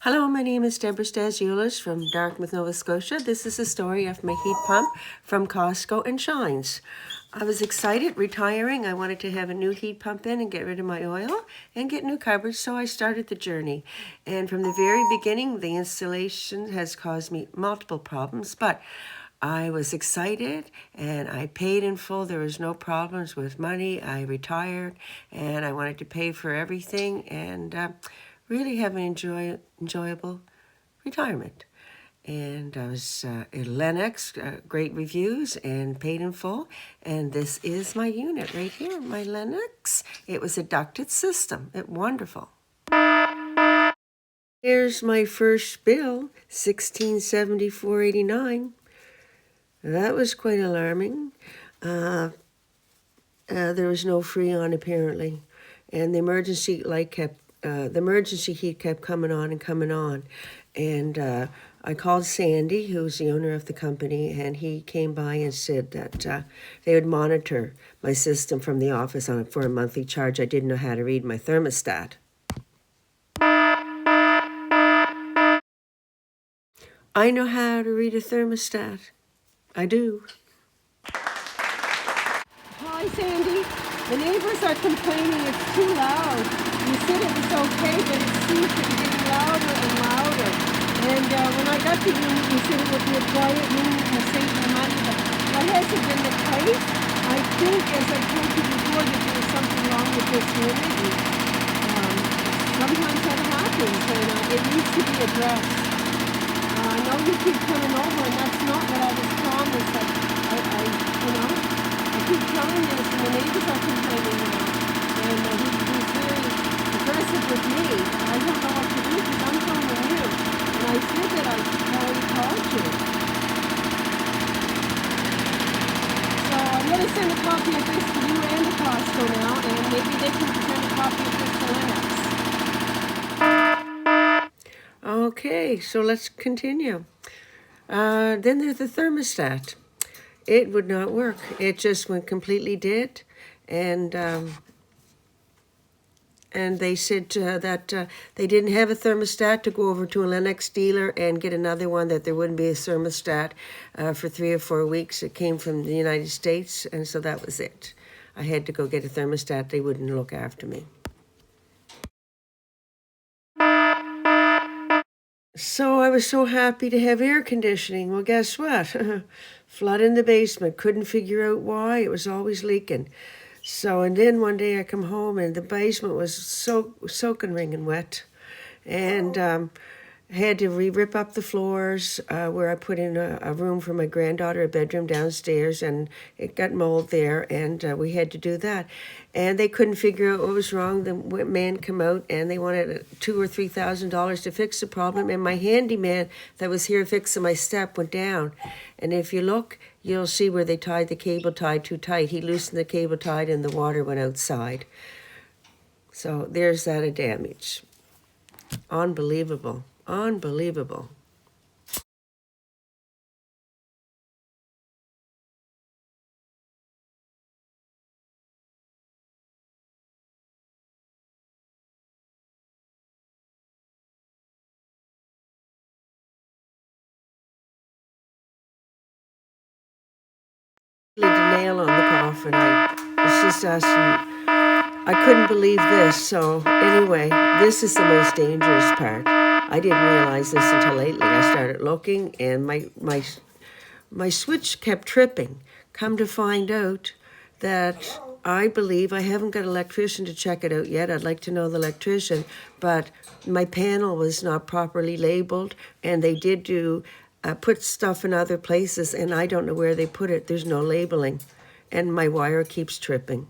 Hello, my name is Deborah Stasiulis from Dartmouth, Nova Scotia. This is a story of my heat pump from Costco and Shines. I was excited retiring. I wanted to have a new heat pump in and get rid of my oil and get new cupboards, so I started the journey. And from the very beginning, the installation has caused me multiple problems, but I was excited and I paid in full. There was no problems with money. I retired and I wanted to pay for everything and really have an enjoyable retirement. And I was at Lennox, great reviews and paid in full. And this is my unit right here, my Lennox. It was a ducted system. Wonderful. Here's my first bill, $1674.89. That was quite alarming. There was no Freon apparently, and the emergency heat kept coming on and coming on, and I called Sandy, who's the owner of the company, and he came by and said that they would monitor my system from the office for a monthly charge. I didn't know how to read my thermostat. I know how to read a thermostat. I do. Hi, Sandy. The neighbors are complaining it's too loud. You said it was okay, but it seems to be getting louder and louder. And when I got the unit, you said it would be a quiet unit and save me money, but that hasn't been the case. I think, as I told you before, that there was something wrong with this unit. Sometimes that happens, and it needs to be addressed. I know you keep coming over, and that's not what I was promised. I keep telling this, and the neighbors are complaining now. And he's very aggressive with me. I don't know what to do because I'm phoning you. And I said that I already called you. So I'm going to send a copy of this to you and to Costco now, and maybe they can send a copy of this to Lennox. Okay, so let's continue. Then there's the thermostat. It would not work. It just went completely dead, and they said that they didn't have a thermostat to go over to a Lennox dealer and get another one, that there wouldn't be a thermostat for 3 or 4 weeks. It came from the United States, and so that was it. I had to go get a thermostat. They wouldn't look after me. So I was so happy to have air conditioning. Well, guess what? Flood in the basement. Couldn't figure out why. It was always leaking. So, and then one day I come home and the basement was soaking wringing wet. And had to rip up the floors where I put in a room for my granddaughter, a bedroom downstairs, and it got mold there, and we had to do that. And they couldn't figure out what was wrong. The man came out, and they wanted $2,000 or $3,000 to fix the problem, and my handyman that was here fixing my step went down. And if you look, you'll see where they tied the cable tie too tight. He loosened the cable tie, and the water went outside. So there's that damage. Unbelievable. Unbelievable. The nail on the coffin. I was just asking. I couldn't believe this. So anyway, this is the most dangerous part. I didn't realize this until lately. I started looking, and my switch kept tripping. Come to find out that I believe, I haven't got an electrician to check it out yet. I'd like to know the electrician, but my panel was not properly labeled, and they did put stuff in other places, and I don't know where they put it. There's no labeling, and my wire keeps tripping.